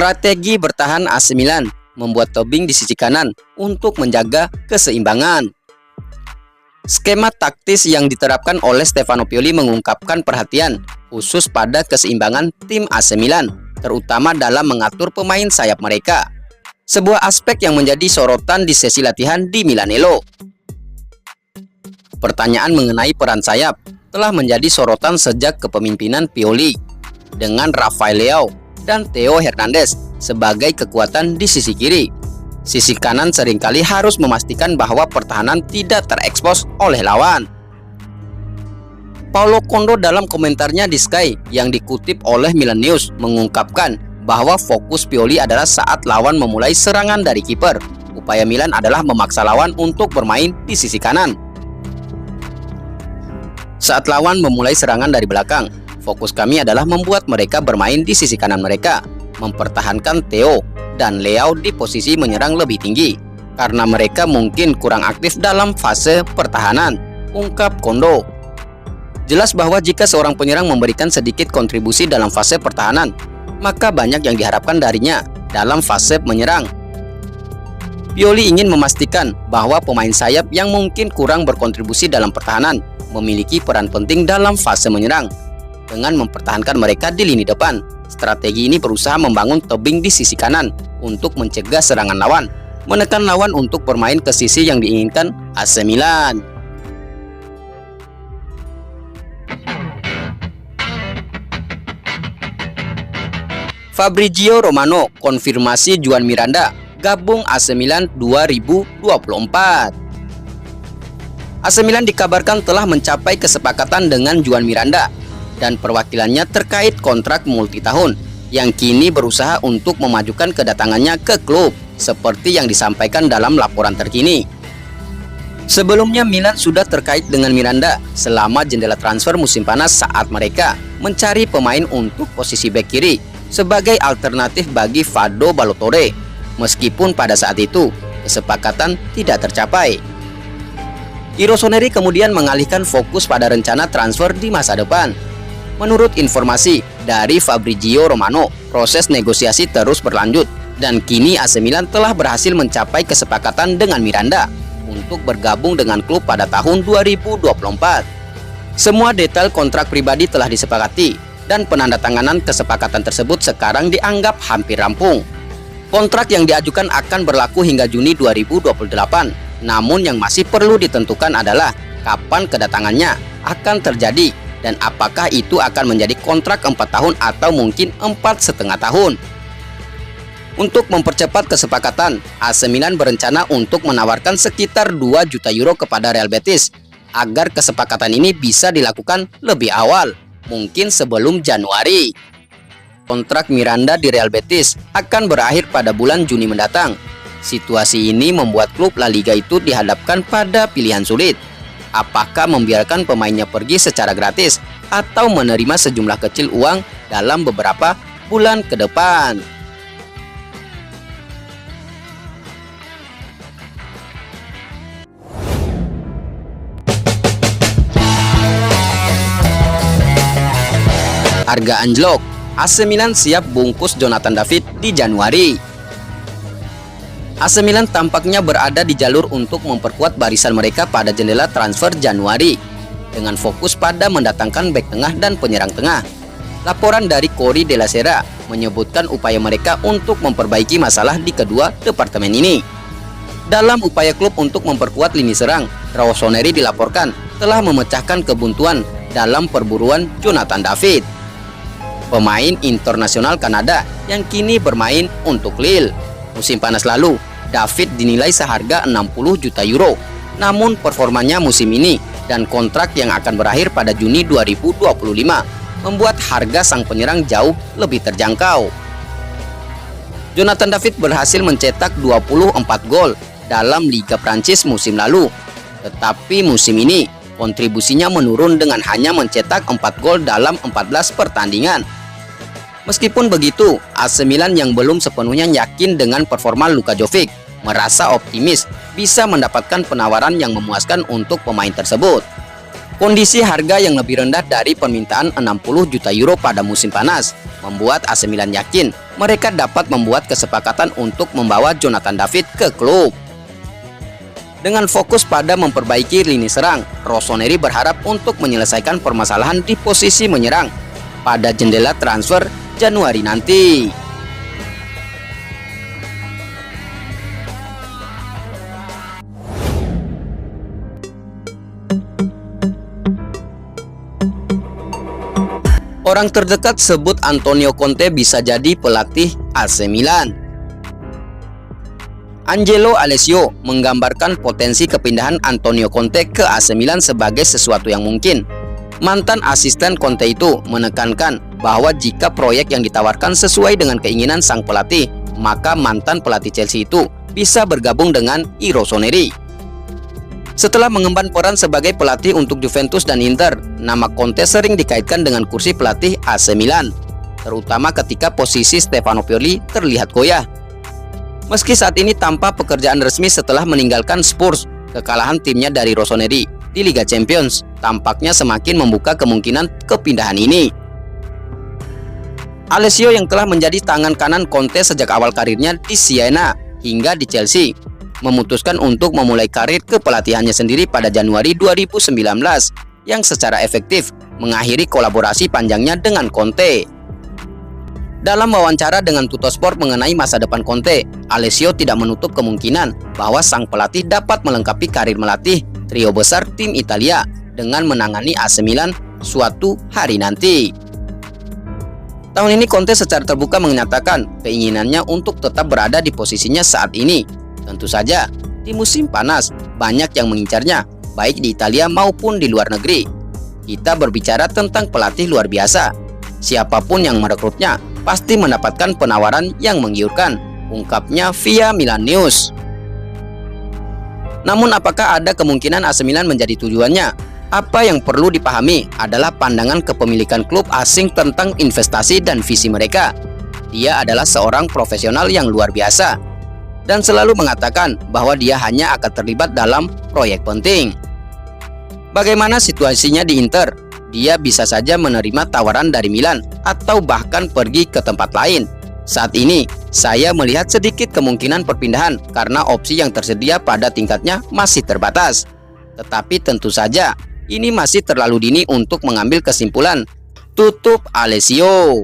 Strategi bertahan AC Milan membuat tebing di sisi kanan untuk menjaga keseimbangan. Skema taktis yang diterapkan oleh Stefano Pioli mengungkapkan perhatian khusus pada keseimbangan tim AC Milan, terutama dalam mengatur pemain sayap mereka. Sebuah aspek yang menjadi sorotan di sesi latihan di Milanello. Pertanyaan mengenai peran sayap telah menjadi sorotan sejak kepemimpinan Pioli, dengan Rafael Leao dan Theo Hernandez sebagai kekuatan di sisi kiri. Sisi kanan seringkali harus memastikan bahwa pertahanan tidak terekspos oleh lawan. Paulo Kondo dalam komentarnya di Sky yang dikutip oleh Milan News mengungkapkan bahwa fokus Pioli adalah saat lawan memulai serangan dari kiper. Upaya Milan adalah memaksa lawan untuk bermain di sisi kanan. Saat lawan memulai serangan dari belakang, fokus kami adalah membuat mereka bermain di sisi kanan mereka, mempertahankan Theo dan Leao di posisi menyerang lebih tinggi, karena mereka mungkin kurang aktif dalam fase pertahanan, ungkap Kondo. Jelas bahwa jika seorang penyerang memberikan sedikit kontribusi dalam fase pertahanan, maka banyak yang diharapkan darinya dalam fase menyerang. Pioli ingin memastikan bahwa pemain sayap yang mungkin kurang berkontribusi dalam pertahanan memiliki peran penting dalam fase menyerang. Dengan mempertahankan mereka di lini depan, strategi ini berusaha membangun tebing di sisi kanan untuk mencegah serangan lawan, menekan lawan untuk bermain ke sisi yang diinginkan AC Milan. Fabrizio Romano konfirmasi Juan Miranda gabung AC Milan 2024. AC Milan dikabarkan telah mencapai kesepakatan dengan Juan Miranda dan perwakilannya terkait kontrak multitahun yang kini berusaha untuk memajukan kedatangannya ke klub seperti yang disampaikan dalam laporan terkini. Sebelumnya Milan sudah terkait dengan Miranda selama jendela transfer musim panas saat mereka mencari pemain untuk posisi bek kiri sebagai alternatif bagi Fado Balotore, meskipun pada saat itu kesepakatan tidak tercapai. Rossoneri kemudian mengalihkan fokus pada rencana transfer di masa depan. Menurut informasi dari Fabrizio Romano, proses negosiasi terus berlanjut dan kini AC Milan telah berhasil mencapai kesepakatan dengan Miranda untuk bergabung dengan klub pada tahun 2024. Semua detail kontrak pribadi telah disepakati dan penandatanganan kesepakatan tersebut sekarang dianggap hampir rampung. Kontrak yang diajukan akan berlaku hingga Juni 2028. Namun yang masih perlu ditentukan adalah kapan kedatangannya akan terjadi dan apakah itu akan menjadi kontrak 4 tahun atau mungkin 4,5 tahun. Untuk mempercepat kesepakatan, AC Milan berencana untuk menawarkan sekitar 2 juta euro kepada Real Betis agar kesepakatan ini bisa dilakukan lebih awal, mungkin sebelum Januari. Kontrak Miranda di Real Betis akan berakhir pada bulan Juni mendatang. Situasi ini membuat klub La Liga itu dihadapkan pada pilihan sulit. Apakah membiarkan pemainnya pergi secara gratis atau menerima sejumlah kecil uang dalam beberapa bulan ke depan? Harga anjlok, AC Milan siap bungkus Jonathan David di Januari. AC Milan tampaknya berada di jalur untuk memperkuat barisan mereka pada jendela transfer Januari dengan fokus pada mendatangkan bek tengah dan penyerang tengah. Laporan dari Corriere della Sera menyebutkan upaya mereka untuk memperbaiki masalah di kedua departemen ini. Dalam upaya klub untuk memperkuat lini serang, Rossoneri dilaporkan telah memecahkan kebuntuan dalam perburuan Jonathan David, pemain internasional Kanada yang kini bermain untuk Lille. Musim panas lalu, David dinilai seharga 60 juta euro. Namun performanya musim ini dan kontrak yang akan berakhir pada Juni 2025 membuat harga sang penyerang jauh lebih terjangkau. Jonathan David berhasil mencetak 24 gol dalam Liga Prancis musim lalu. Tetapi musim ini kontribusinya menurun dengan hanya mencetak 4 gol dalam 14 pertandingan. Meskipun begitu, AC Milan yang belum sepenuhnya yakin dengan performa Luka Jovic merasa optimis bisa mendapatkan penawaran yang memuaskan untuk pemain tersebut. Kondisi harga yang lebih rendah dari permintaan 60 juta euro pada musim panas membuat AC Milan yakin mereka dapat membuat kesepakatan untuk membawa Jonathan David ke klub. Dengan fokus pada memperbaiki lini serang, Rossoneri berharap untuk menyelesaikan permasalahan di posisi menyerang pada jendela transfer Januari nanti. Orang terdekat sebut Antonio Conte bisa jadi pelatih AC Milan. Angelo Alessio menggambarkan potensi kepindahan Antonio Conte ke AC Milan sebagai sesuatu yang mungkin. Mantan asisten Conte itu menekankan bahwa jika proyek yang ditawarkan sesuai dengan keinginan sang pelatih, maka mantan pelatih Chelsea itu bisa bergabung dengan Rossoneri. Setelah mengemban peran sebagai pelatih untuk Juventus dan Inter, nama Conte sering dikaitkan dengan kursi pelatih AC Milan, terutama ketika posisi Stefano Pioli terlihat goyah. Meski saat ini tanpa pekerjaan resmi setelah meninggalkan Spurs, kekalahan timnya dari Rossoneri di Liga Champions tampaknya semakin membuka kemungkinan kepindahan ini. Alessio yang telah menjadi tangan kanan Conte sejak awal karirnya di Siena hingga di Chelsea, memutuskan untuk memulai karir kepelatihannya sendiri pada Januari 2019 yang secara efektif mengakhiri kolaborasi panjangnya dengan Conte. Dalam wawancara dengan Tuttosport mengenai masa depan Conte, Alessio tidak menutup kemungkinan bahwa sang pelatih dapat melengkapi karir melatih trio besar tim Italia dengan menangani AC Milan suatu hari nanti. Tahun ini Conte secara terbuka menyatakan keinginannya untuk tetap berada di posisinya saat ini. Tentu saja, di musim panas banyak yang mengincarnya, baik di Italia maupun di luar negeri. Kita berbicara tentang pelatih luar biasa. Siapapun yang merekrutnya pasti mendapatkan penawaran yang menggiurkan, ungkapnya via Milan News. Namun apakah ada kemungkinan AC Milan menjadi tujuannya? Apa yang perlu dipahami adalah pandangan kepemilikan klub asing tentang investasi dan visi mereka. Dia adalah seorang profesional yang luar biasa dan selalu mengatakan bahwa dia hanya akan terlibat dalam proyek penting. Bagaimana situasinya di Inter? Dia bisa saja menerima tawaran dari Milan atau bahkan pergi ke tempat lain. Saat ini, saya melihat sedikit kemungkinan perpindahan karena opsi yang tersedia pada tingkatnya masih terbatas. Tetapi tentu saja, ini masih terlalu dini untuk mengambil kesimpulan, tutup Alessio.